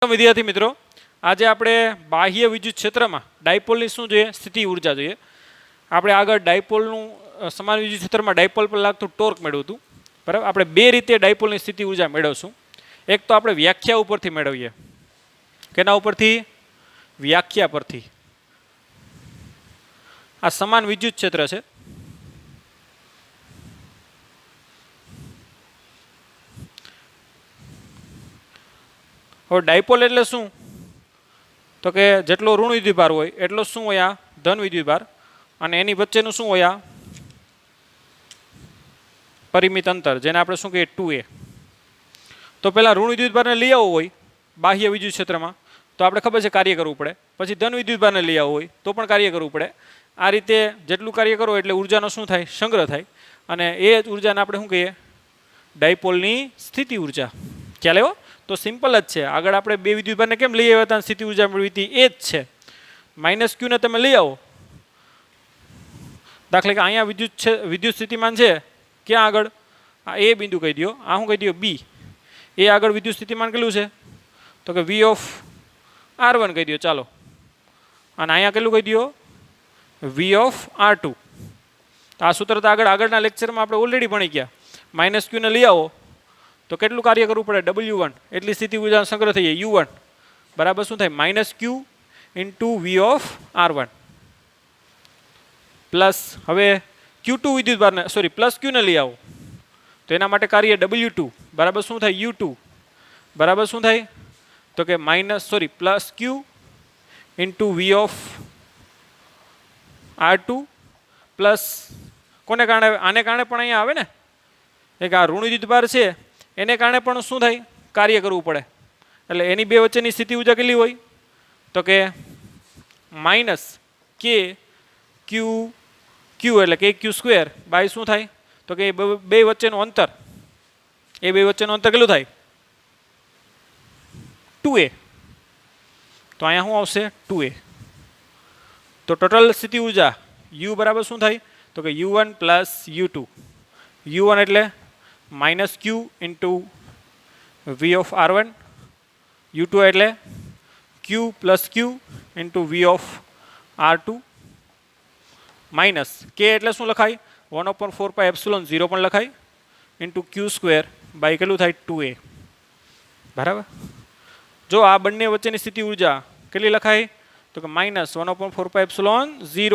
વિદ્યાર્થી મિત્રો, આજે આપણે બાહ્ય વિદ્યુત ક્ષેત્રમાં ડાયપોલની શું જોઈએ? સ્થિતિ ઉર્જા જોઈએ. આપણે આગળ ડાયપોલનું સમાન વિદ્યુત ક્ષેત્રમાં ડાયપોલ પર લાગતું ટોર્ક મેળવ્યું હતું. બરાબર, આપણે બે રીતે ડાયપોલની સ્થિતિ ઉર્જા મેળવશું. એક તો આપણે વ્યાખ્યા ઉપરથી મેળવીએ. કેના ઉપરથી? વ્યાખ્યા પરથી. આ સમાન વિદ્યુત ક્ષેત્ર છે. હવે ડાયપોલ એટલે શું? તો કે જેટલો ઋણ વિદ્યુતભાર હોય એટલો શું હોય? આ ધન વિદ્યુતભાર. અને એની વચ્ચેનું શું હોય? આ પરિમિત અંતર, જેને આપણે શું કહીએ? 2a. તો પહેલાં ઋણ વિદ્યુતભારને લઈ આવવો હોય બાહ્ય વિદ્યુત ક્ષેત્રમાં તો આપણે ખબર છે કાર્ય કરવું પડે. પછી ધન વિદ્યુતભારને લઈ આવવો હોય તો પણ કાર્ય કરવું પડે. આ રીતે જેટલું કાર્ય કરો એટલે ઉર્જાનો શું થાય? સંગ્રહ થાય. અને એ જ ઉર્જાને આપણે શું કહીએ? ડાયપોલની સ્થિતિ ઉર્જા. ખ્યાલ આવ્યો? તો સિમ્પલ જ છે. આગળ આપણે બે વિદ્યુતભારને કેમ લઈ આવ્યા હતા? સ્થિતિ ઉર્જા મેળવી હતી એ જ છે. -q ને તમે લઈ આવો. દાખલા કે અહીંયા વિદ્યુત સ્થિતિમાન છે. ક્યાં આગળ? આ એ બિંદુ કહી દો. આ શું કહી દો? બી. એ આગળ વિદ્યુત સ્થિતિમાન કેટલું છે? તો કે V(r1) કહી દો. ચાલો. અને અહીંયા કેટલું કહી દો? V(r2). આ સૂત્ર તો આગળના લેક્ચરમાં આપણે ઓલરેડી ભણી ગયા. -q ને લઈ આવો તો કેટલું કાર્ય કરવું પડે? W1. એટલી સ્થિતિ ઉર્જા સંગ્રહ થઈ જાય. U1 બરાબર શું થાય? -q × V(r1). પ્લસ હવે Q2 વિદ્યુતભારને +q ને લઈ આવો તો એના માટે કાર્ય W2 બરાબર શું થાય? U2 બરાબર શું થાય? તો કે +q × V(r2) પ્લસ કોને કારણે? આને કારણે પણ અહીંયા આવે ને, એક આ ઋણ વિદ્યુતભાર છે એને કારણે પણ શું થાય? કાર્ય કરવું પડે. એટલે એની બે વચ્ચેની સ્થિતિ ઉર્જા કેટલી હોય? તો કે -kq એટલે kq² બાય શું થાય? તો કે બે વચ્ચેનું અંતર. એ બે વચ્ચેનું અંતર કેટલું થાય? 2a. તો અહીંયા શું આવશે? 2a. તો ટોટલ સ્થિતિ ઉર્જા U બરાબર શું થાય? તો કે U1 + U2. U1 એટલે -q × V(r1). U2 એટલે q + q × V(r2). -k એટલે શું લખાય? 1/4πε0 પણ લખાય. × q² બાય કેટલું થાય? 2a. બરાબર. જો આ બંને વચ્ચેની સ્થિતિ ઉર્જા કેટલી લખાય? તો કે -1/4πε0.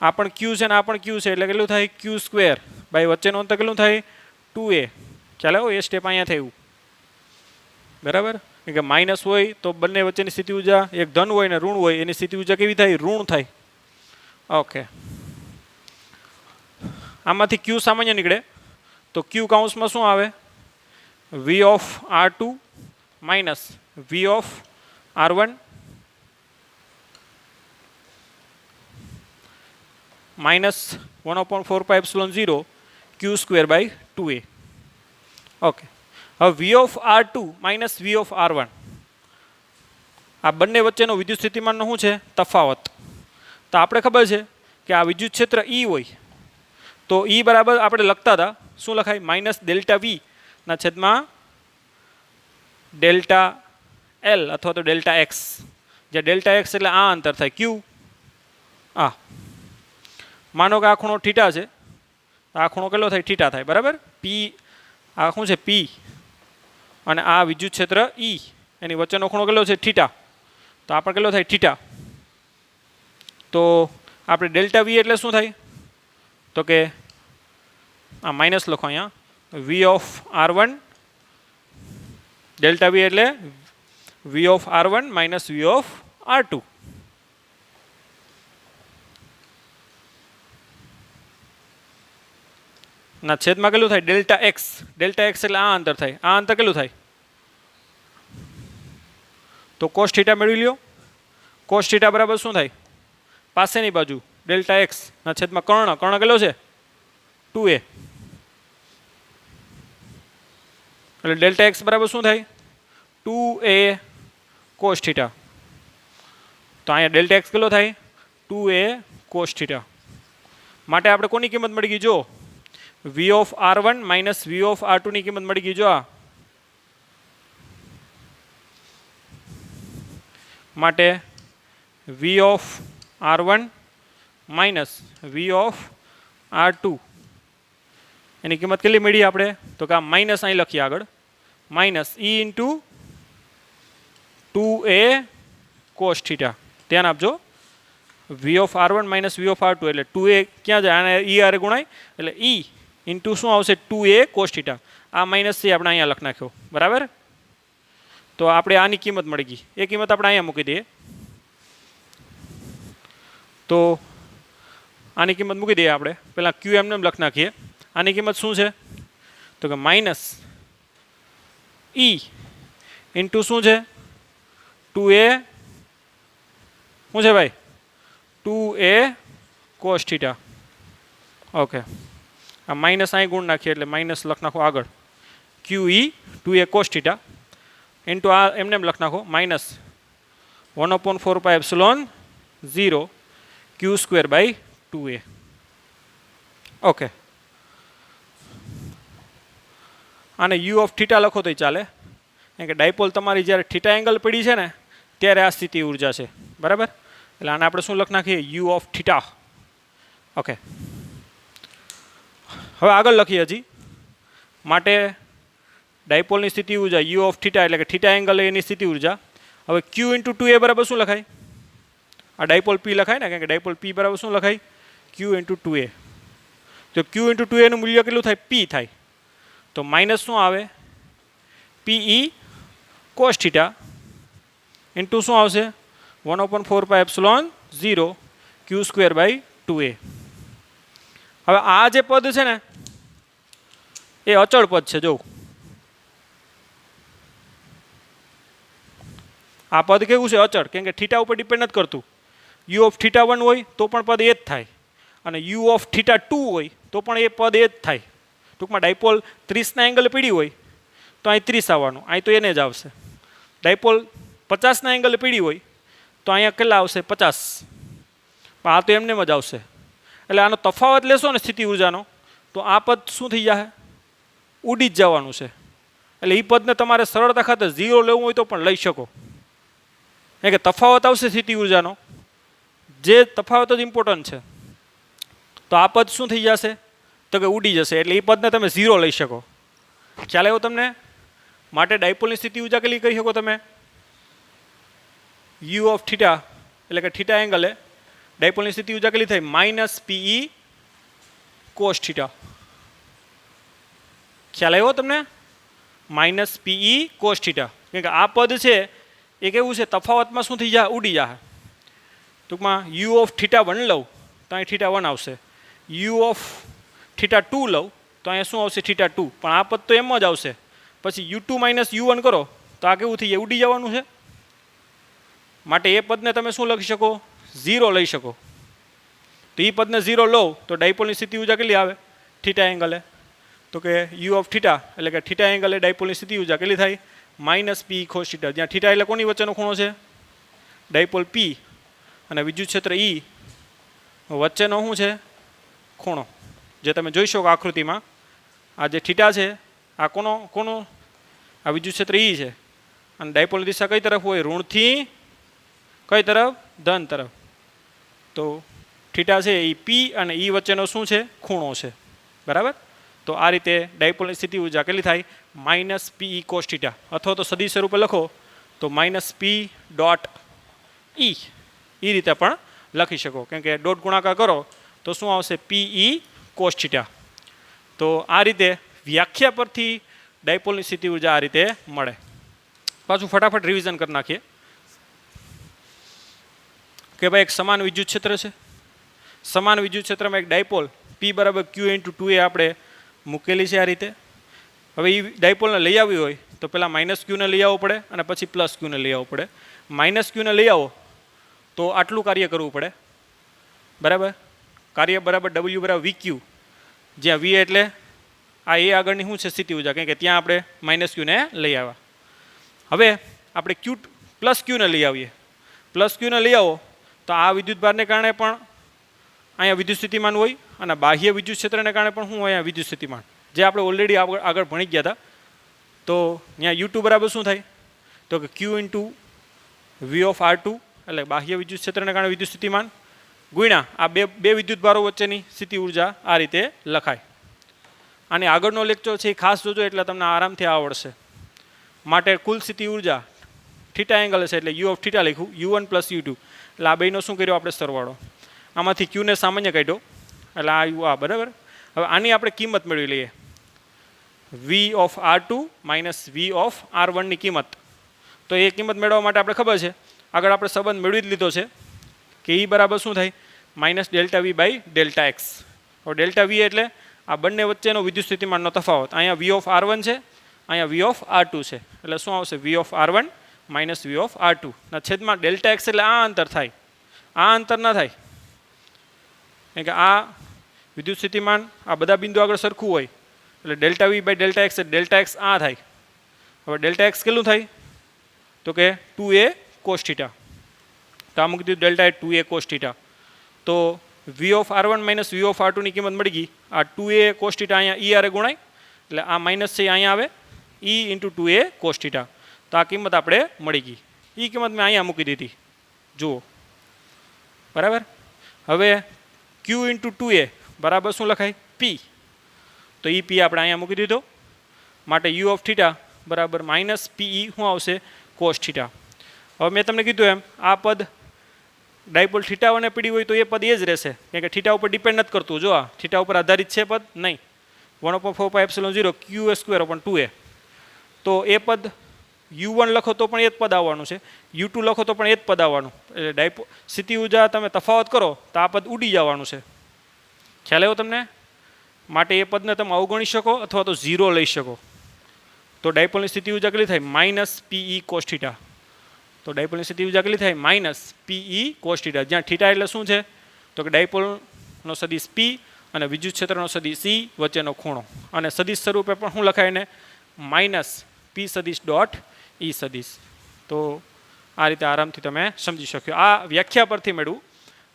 આ પણ q છે ને આ પણ q છે એટલે કેટલું થાય? q² બાય વચ્ચેનું અંતર કેટલું થાય? 2a. ચાલો, એ સ્ટેપ અહીંયા થયું. બરાબર. કે માઇનસ હોય તો બંને વચ્ચેની સ્થિતિ ઉર્જા, એક ધન હોય ને ઋણ હોય, એની સ્થિતિ ઉર્જા કેવી થાય? ઋણ થાય. ઓકે. આમાંથી q સામાન્ય નીકળે તો q કૌંસમાં શું આવે? V(r2) - V(r1) -1/4πε0 q² by 2a. Okay. હવે V(r2) - V(r1) આ બંને વચ્ચેનો વિદ્યુત સ્થિતિમાનનો શું છે? તફાવત. તો આપણે ખબર છે કે આ વિદ્યુત ક્ષેત્ર E હોય તો E બરાબર આપણે લખતા હતા શું લખાય? -ΔV ના છેદમાં ΔL અથવા તો Δx. જે Δx એટલે આ અંતર થાય Q. આ માનો કે આ ખૂણો થીટા છે. આ ખૂણો કેટલો થાય? થીટા થાય. બરાબર. P આ શું છે? P. અને આ વિદ્યુત ક્ષેત્ર E એની વચ્ચેનો ખૂણો કેટલો છે? થીટા. તો આ પણ કેટલો થાય? થીટા. તો આપણે ΔV એટલે શું થાય? તો કે આ માઇનસ લખો અહીંયા. V(r1) ΔV એટલે V(r1) - V(r2). ના છેદમાં કેટલું થાય? Δx. Δx એટલે આ અંતર થાય. આ અંતર કેટલું થાય? તો cos θ મેળવી લ્યો. cos θ બરાબર શું થાય? પાસેની બાજુ Δx ના છેદમાં કર્ણ. કર્ણ કેટલો છે? 2a. એટલે Δx બરાબર શું થાય? 2a cos θ. તો અહીંયા Δx કેટલો થાય? 2a cos θ. માટે આપણે કોની કિંમત મળી ગઈ? જો V(r1) - V(r2) ની કિંમત મળી ગઈ. જો આ માટે V of R1 minus V of R2 એની કિંમત કેટલી મળી આપણે? તો કે આ માઇનસ અહીં લખીએ આગળ, minus e into 2a cos થીટા. ધ્યાન આપજો, V of R1 minus V of R2 એટલે 2a ક્યાં જાય? આને ઈ આરે ગુણાય એટલે ઈ ઇન્ટુ શું આવશે? 2a cos theta. આ માઇનસ છે આપણે અહીંયા લખ નાખ્યો, બરાબર? તો આપણે આની કિંમત મળી ગઈ, એ કિંમત આપણે અહીંયા મૂકી દઈએ. તો આની કિંમત મૂકી દઈએ આપણે, પહેલાં ક્યુ એમને લખ નાખીએ. આની કિંમત શું છે? તો કે માઇનસ ઈ ઇન્ટુ શું છે? 2a શું છે ભાઈ? 2a cos theta. ઓકે, આ માઇનસ અહીં ગુણ નાખીએ એટલે માઇનસ લખ નાખો આગળ, Q E 2a cos theta into આ એમને એમ લખ નાખો minus 1/4πε0 Q square by 2a. Okay, આને યુ ઓફ થીટા લખો તો ચાલે, કારણ કે ડાયપોલ તમારી જ્યારે થીટા એંગલ પડી છે ને ત્યારે આ સ્થિતિ ઉર્જા છે, બરાબર? એટલે આને આપણે શું લખ નાખીએ? You of theta. ઓકે, હવે આગળ લખીએ હજી. માટે ડાયપોલની સ્થિતિ ઉર્જા યુ ઓફ થીટા એટલે કે થીટા એંગલ એની સ્થિતિ ઉર્જા. હવે ક્યુ ઇન્ટુ 2a બરાબર શું લખાય? આ ડાયપોલ પી લખાય ને, કારણ કે ડાયપોલ પી બરાબર શું લખાય? ક્યુ ઇન્ટુ 2a. તો ક્યુ ઇન્ટુ 2a નું મૂલ્ય કેટલું થાય? પી થાય. તો માઇનસ શું આવે? પીઈ કોસ થીટા ઇન્ટુ શું આવશે? 1/4πε0 ક્યુ સ્ક્વેર બાય 2a. હવે આ જે પદ છે ને એ અચળ પદ છે. જો આ પદ કેવું છે? અચળ, કેમ કે થીટા ઉપર ડિપેન્ડ નથી કરતું. યુ ઓફ થીટા 1 હોય તો પણ પદ એ જ થાય, અને યુ ઓફ થીટા 2 હોય તો પણ એ પદ એ જ થાય. ટૂંકમાં ડાયપોલ 30ના એંગલ પીડી હોય તો અહીં 30 આવવાનું, અહીં તો એને જ આવશે. ડાયપોલ 50ના એંગલ પીડી હોય તો અહીંયા કેટલા આવશે? 50. પણ આ તો એમને જ આવશે. એટલે આનો તફાવત લેશો ને સ્થિતિ ઉર્જાનો, તો આ પદ શું થઈ જશે? ઉડી જ જવાનું છે. એટલે એ પદને તમારે સરળતા ખાતર 0 લેવું હોય તો પણ લઈ શકો, કારણ કે તફાવત આવશે સ્થિતિ ઉર્જાનો, જે તફાવત જ ઇમ્પોર્ટન્ટ છે. તો આ પદ શું થઈ જશે? તો કે ઉડી જશે. એટલે એ પદને તમે 0 લઈ શકો. ખ્યાલ આવ્યો તમને? માટે ડાયપોલની સ્થિતિ ઉર્જા કેટલી કરી શકો તમે? યુ ઓફ થીટા એટલે કે થીટા એંગલે ડાયપોલની સ્થિતિ ઉર્જા કેટલી થાય? Minus PE cos theta. ખ્યાલ આવ્યો તમને? Minus PE cos theta. કારણ કે આ પદ છે એ કેવું છે? તફાવતમાં શું થઈ જાય? ઉડી જાય. ટૂંકમાં યુ ઓફ થીટા 1 લઉં તો અહીં થીટા 1 આવશે, યુ ઓફ થીટા 2 લઉં તો અહીંયા શું આવશે? થીટા 2. પણ આ પદ તો એમ જ આવશે. પછી U2 માઇનસ U1 કરો તો આ કેવું થઈ જાય? ઉડી જવાનું છે. માટે એ પદને તમે શું લખી શકો? 0 લઈ શકો. તો એ પદને 0 લો તો ડાયપોલની સ્થિતિ ઉર્જા કેટલી આવે થીટા એંગલે? તો કે યુ ઓફ થીટા એટલે કે થીટા એંગલે ડાયપોલની સ્થિતિ ઉર્જા કેટલી થાય? માઇનસ પી કોસ થીટા. જ્યાં થીટા એટલે કોની વચ્ચેનો ખૂણો છે? ડાયપોલ પી અને વિદ્યુત ક્ષેત્ર ઈ વચ્ચેનો શું છે? ખૂણો. જે તમે જોઈ શકો આકૃતિમાં, આ જે થીટા છે આ કોનો કોનો? આ વિદ્યુત ક્ષેત્ર ઈ છે. અને ડાયપોલની દિશા કઈ તરફ હોય? ઋણથી કઈ તરફ? ધન તરફ. તો થીટા છે એ પી અને ઈ વચ્ચેનો શું છે? ખૂણો છે, બરાબર? તો આ રીતે ડાયપોલની સ્થિતિ ઉર્જા કેટલી થાય? Minus PE cos theta. અથવા તો સદિશ સ્વરૂપે લખો તો માઇનસ પી ડોટ ઈ, એ રીતે પણ લખી શકો. કેમ કે ડોટ ગુણાકાર કરો તો શું આવશે? PE cos theta. તો આ રીતે વ્યાખ્યા પરથી ડાયપોલની સ્થિતિ ઉર્જા આ રીતે મળે. પાછું ફટાફટ રિવિઝન કરી નાખીએ કે ભાઈ એક સમાન વિદ્યુત ક્ષેત્ર છે. સમાન વિદ્યુત ક્ષેત્રમાં એક ડાયપોલ પી બરાબર ક્યુ ઇન્ટુ 2a આપણે મૂકેલી છે આ રીતે. હવે એ ડાયપોલને લઈ આવી હોય તો પહેલાં માઇનસ ક્યુને લઈ આવવો પડે અને પછી પ્લસ ક્યુને લઈ આવવું પડે. માઇનસ ક્યુને લઈ આવો તો આટલું કાર્ય કરવું પડે, બરાબર? કાર્ય બરાબર ડબલ્યુ બરાબર વી ક્યુ, જ્યાં વી એટલે આ એ આગળની શું છે? સ્થિતિ ઉર્જા, કારણ કે ત્યાં આપણે માઇનસ ક્યુને લઈ આવ્યા. હવે આપણે ક્યુ પ્લસ ક્યુને લઈ આવીએ. પ્લસ ક્યુને લઈ આવો તો આ વિદ્યુતભારને કારણે પણ અહીંયા વિદ્યુત સ્થિતિમાન હોય અને બાહ્ય વિદ્યુત ક્ષેત્રને કારણે પણ શું હોય? અહીંયા વિદ્યુત સ્થિતિમાન, જે આપણે ઓલરેડી આગળ ભણી ગયા હતા. તો અહીંયા U2 બરાબર શું થાય? તો કે q into V of R two એટલે બાહ્ય વિદ્યુત ક્ષેત્રને કારણે વિદ્યુત સ્થિતિમાન ગુણ્યા આ બે વિદ્યુત ભારો વચ્ચેની સ્થિતિ ઉર્જા આ રીતે લખાય. અને આગળનો લેક્ચર છે એ ખાસ જોજો એટલે તમને આરામથી આવડશે. માટે કુલ સ્થિતિ ઉર્જા થીટા એંગલ છે એટલે યુ ઓફ થીટા લખ્યું U1 પ્લસ U2 એટલે આ બેનો શું કર્યો આપણે સરવાળો. આમાંથી ક્યુને સામાન્ય કાઢ્યો એટલે આ યુ આ બરાબર. હવે આની આપણે કિંમત મેળવી લઈએ. V of R two minus V of R વનની કિંમત. તો એ કિંમત મેળવવા માટે આપણે ખબર છે આગળ આપણે સંબંધ મેળવી જ લીધો છે કે એ બરાબર શું થાય minus delta V by delta x. હવે ડેલ્ટા વી એટલે આ બંને વચ્ચેનો વિદ્યુત સ્થિતિમાનનો તફાવત. અહીંયા વી ઓફ આર વન છે, અહીંયા વી ઓફ આર ટુ છે એટલે શું આવશે V of R one minus V of R two ના છેદમાં ડેલ્ટા એક્સ એટલે આ અંતર થાય. આ અંતર ના થાય કારણ કે આ વિદ્યુત સ્થિતિમાન આ બધા બિંદુ આગળ સરખું હોય એટલે delta V by delta x delta x આ થાય. હવે ડેલ્ટા એક્સ કેટલું થાય તો કે 2a cos થીટા. તો આ મૂકી દીધું ડેલ્ટા એ 2a cos થીટા. તો V of R one minus V of R ટુની કિંમત મળી ગઈ. આ 2a cos થીટા અહીંયા ઈ આરે ગુણાય એટલે આ માઇનસ છે અહીંયા આવે e into 2a cos theta. તો આ કિંમત આપણે મળી ગઈ. એ કિંમત મેં અહીંયા મૂકી દીધી જુઓ બરાબર. હવે q ઇન્ટુ 2a બરાબર શું લખાય p. તો એ p આપણે અહીંયા મૂકી દીધો માટે u ઓફ થીટા બરાબર માઇનસ pe શું આવશે cos થીટા. હવે મેં તમને કીધું એમ આ પદ ડાયપોલ થીટા અને પીડી હોય તો એ પદ એ જ રહેશે કારણ કે થીટા ઉપર ડિપેન્ડ નથી કરતું. જો આ થીટા ઉપર આધારિત છે પદ નહીં. 1/4πε0 q²/2a. તો એ પદ U1 લખો તો પણ એ જ પદ આવવાનું છે, U2 લખો તો પણ એ જ પદ આવવાનું. એટલે ડાયપો સ્થિતિ ઉર્જા તમે તફાવત કરો તો આ પદ ઉડી જવાનું છે. ખ્યાલ આવ્યો તમને? માટે એ પદને તમે અવગણી શકો અથવા તો 0 લઈ શકો. તો ડાયપોલની સ્થિતિ ઉર્જા કેટલી થાય માઇનસ pe cos થીટા. તો ડાયપોલની સ્થિતિ ઉર્જા કેટલી થાય માઇનસ pe cos થીટા. જ્યાં થીટા એટલે શું છે તો કે ડાયપોલનો સદિશ p અને વિદ્યુત ક્ષેત્રનો સદિશ c વચ્ચેનો ખૂણો. અને સદિશ સ્વરૂપે પણ શું લખાય ને માઇનસ p સદિશ ડોટ e સદિશ. તો આ રીતે આરામથી તમે સમજી શક્યો. આ વ્યાખ્યા પરથી મેળવું.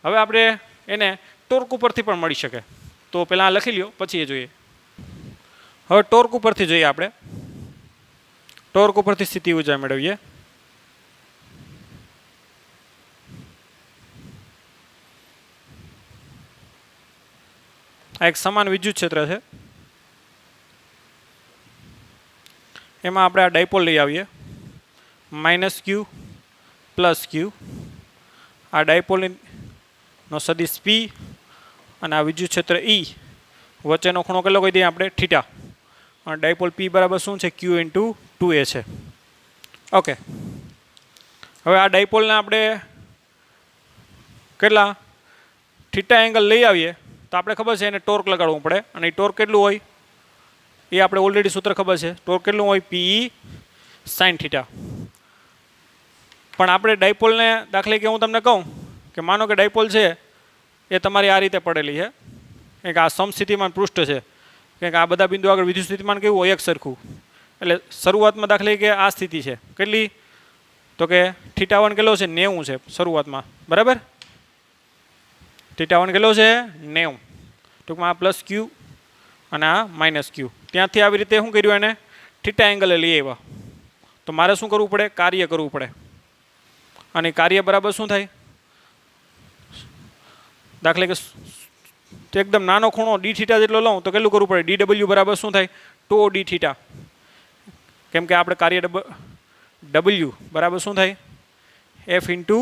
હવે આપણે એને ટોર્ક ઉપરથી પણ મળી શકે. તો પહેલાં લખી લ્યો પછી એ જોઈએ. હવે ટોર્ક ઉપરથી જોઈએ આપણે. ટોર્ક ઉપરથી સ્થિતિ ઉર્જા મેળવીએ. આ એક સમાન વિદ્યુત ક્ષેત્ર છે. એમાં આપણે આ ડાયપોલ લઈ આવીએ માઇનસ ક્યુ પ્લસ ક્યુ. આ ડાયપોલનો સદિશ p અને આ વિદ્યુત ક્ષેત્ર E વચ્ચેનો ખૂણો કેટલો કહી દઈએ આપણે થીટા. અને ડાયપોલ p બરાબર શું છે q ઇન્ટુ 2a છે. ઓકે. હવે આ ડાયપોલને આપણે કેટલા થીટા એંગલ લઈ આવીએ તો આપણે ખબર છે એને ટોર્ક લગાડવું પડે. અને એ ટોર્ક કેટલું હોય એ આપણે ઓલરેડી સૂત્ર ખબર છે. ટોર્ક કેટલું હોય pe sin થીટા. પણ આપણે ડાયપોલને દાખલે કે હું તમને કહું કે માનો કે ડાયપોલ છે એ તમારી આ રીતે પડેલી છે કારણ કે આ સમસ્થિતિમાન પૃષ્ઠ છે. કારણ કે આ બધા બિંદુ આગળ વિદ્યુત સ્થિતિમાન કેવું હોય એક સરખું. એટલે શરૂઆતમાં દાખલે કે આ સ્થિતિ છે કેટલી તો કે θ1 કેટલો છે 90 છે શરૂઆતમાં બરાબર. θ1 કેટલો છે 90. ટૂંકમાં આ પ્લસ ક્યુ અને આ માઇનસ ક્યુ. ત્યાંથી આવી રીતે શું કર્યું એને થીટા એંગલે લઈ આવ્યા. તો મારે શું કરવું પડે કાર્ય કરવું પડે. અને કાર્ય બરાબર શું થાય દાખલે કે એકદમ નાનો ખૂણો ડી થીટા જેટલો લઉં તો કેટલું કરવું પડે dw બરાબર શું થાય ટો ડી થીટા. કેમ કે આપણે કાર્ય w બરાબર શું થાય f ઇન્ટુ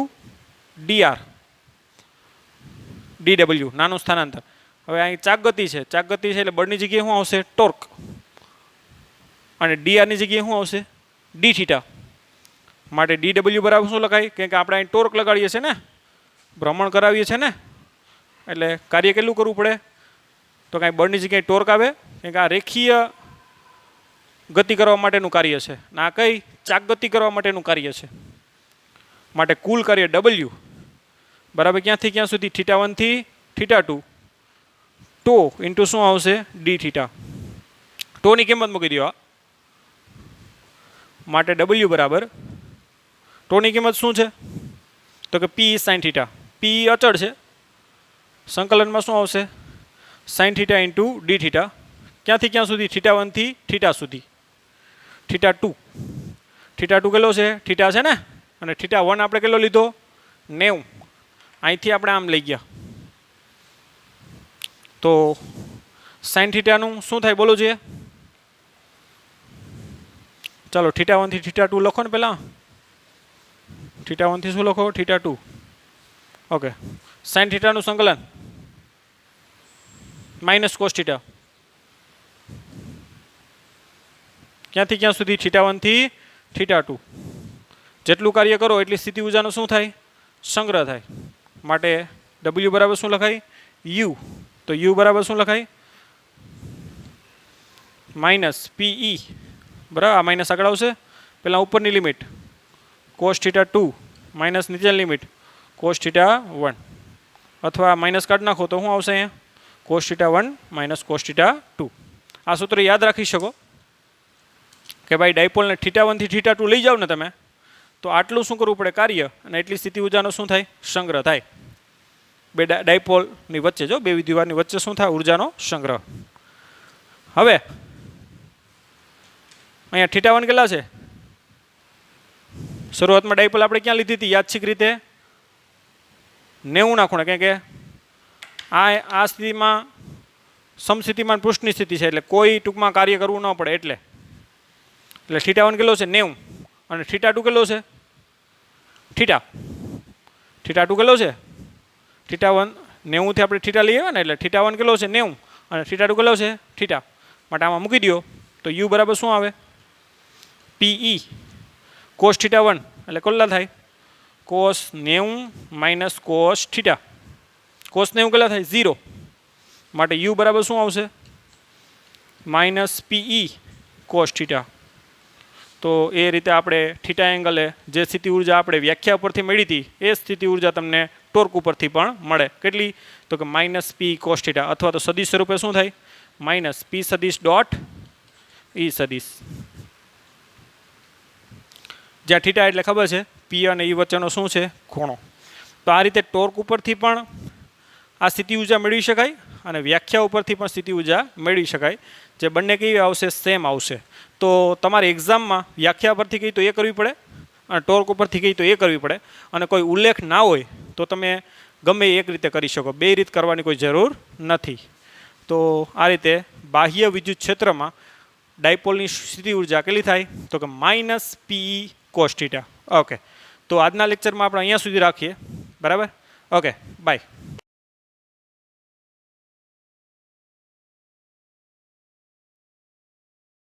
dr dw નાનું સ્થાનાંતર. હવે અહીં ચાક ગતિ છે. ચાક ગતિ છે એટલે બળની જગ્યાએ શું આવશે ટોર્ક. અને dr ની જગ્યાએ શું આવશે ડી થીટા. માટે dw બરાબર શું લખાય કેમ કે આપણે અહીં ટોર્ક લગાડીએ છીએ ને ભ્રમણ કરાવીએ છીએ ને એટલે કાર્ય કેટલું કરવું પડે તો કાંઈ બળની જગ્યાએ ટોર્ક આવે કેમ કે આ રેખીય ગતિ કરવા માટેનું કાર્ય છે ને આ કઈ ચાક ગતિ કરવા માટેનું કાર્ય છે. માટે કુલ કાર્ય w બરાબર ક્યાંથી ક્યાં સુધી θ1 થી θ2 ટો ઇન્ટુ શું આવશે ડી થીટા. ટોની કિંમત મૂકી દો. માટે w બરાબર ટોની કિંમત શું છે તો કે p sin થીટા. p અચળ છે સંકલનમાં શું આવશે sin theta into D theta. ક્યાંથી ક્યાં સુધી θ1 થી θ સુધી θ2. θ2 કેટલો છે થીટા છે ને અને θ1 આપણે કેટલો લીધો 90. અહીંથી આપણે આમ લઈ ગયા તો sin θનું શું થાય બોલો જોઈએ. ચાલો θ1 થી θ2 લખો ને પહેલાં. θ1 થી શું લખો θ2. ઓકે sin θનું સંકલન માઇનસ cos θ. ક્યાંથી ક્યાં સુધી θ1 થી θ2. જેટલું કાર્ય કરો એટલી સ્થિતિ ઊર્જાનો શું થાય સંગ્રહ થાય. માટે W બરાબર શું લખાય U. તો U બરાબર શું લખાય માઇનસ PE બરાબર. આ માઇનસ આગળ આવશે પહેલાં ઉપરની લિમિટ cos θ2 માઇનસ નીચેની લિમિટ cos θ1 અથવા માઇનસ કાઢી નાખો તો શું આવશે અહીંયા cos θ1 માઇનસ cos θ2. આ સૂત્ર યાદ રાખી શકો કે ભાઈ ડાયપોલને θ1 થી θ2 લઈ જાઓ ને તમે તો આટલું શું કરવું પડે કાર્ય અને એટલી સ્થિતિ ઊર્જાનો શું થાય સંગ્રહ થાય. બે ડાયપોલની વચ્ચે જો બે વિદ્યુતભારની વચ્ચે શું થાય ઉર્જાનો સંગ્રહ. હવે અહીંયા θ1 કેટલા છે શરૂઆતમાં ડાયપોલ આપણે ક્યાં લીધી હતી યાદચ્છિક રીતે 90 ના ખૂણે. કારણ કે આ સ્થિતિમાં સમસ્થિતિમાન પૃષ્ઠની સ્થિતિ છે એટલે કોઈ ટૂંકમાં કાર્ય કરવું ન પડે એટલે θ1 કેટલો છે 90 અને θ2 કેટલો છે θ2 કેટલો છે θ1 90 થી આપણે θ લઈ આવ્યા ને એટલે θ1 કેટલો છે 90 અને θ2 કેટલો છે θ. માટે આમાં મૂકી દો તો U બરાબર શું આવે PE cos θ1 એટલે કેટલા થાય cos 90 માઇનસ cos θ. cos 90 કેટલા થાય 0. માટે U બરાબર શું આવશે માઇનસ PE cos θ. તો એ રીતે આપણે θ એંગલે જે સ્થિતિ ઊર્જા આપણે વ્યાખ્યા ઉપરથી મળી હતી એ સ્થિતિ ઊર્જા તમને ટોર્ક ઉપરથી પણ મળે. કેટલી તો કે માઇનસ P cos θ અથવા તો સદિશ સ્વરૂપે શું થાય માઇનસ P સદિશ ડોટ E સદિશ. જ્યાં θ એટલે ખબર છે P અને E વચ્ચેનો શું છે ખૂણો. તો આ રીતે ટોર્ક ઉપરથી પણ આ સ્થિતિ ઊર્જા મેળવી શકાય અને વ્યાખ્યા ઉપરથી પણ સ્થિતિ ઊર્જા મેળવી શકાય. જે બંને કેવી આવશે સેમ આવશે. તો તમારે એક્ઝામમાં વ્યાખ્યા પરથી કહી તો એ કરવી પડે અને ટોર્ક ઉપરથી કહી તો એ કરવી પડે અને કોઈ ઉલ્લેખ ના હોય તો તમે ગમે એક રીતે કરી શકો. બે રીત કરવાની કોઈ જરૂર નથી. તો આ રીતે બાહ્ય વિદ્યુત ક્ષેત્રમાં ડાયપોલની સ્થિતિ ઊર્જા કેટલી થાય તો કે માઇનસ PE cos θ. ઓકે તો આજના લેક્ચરમાં આપણે અહીંયા સુધી રાખીએ બરાબર. Okay bye.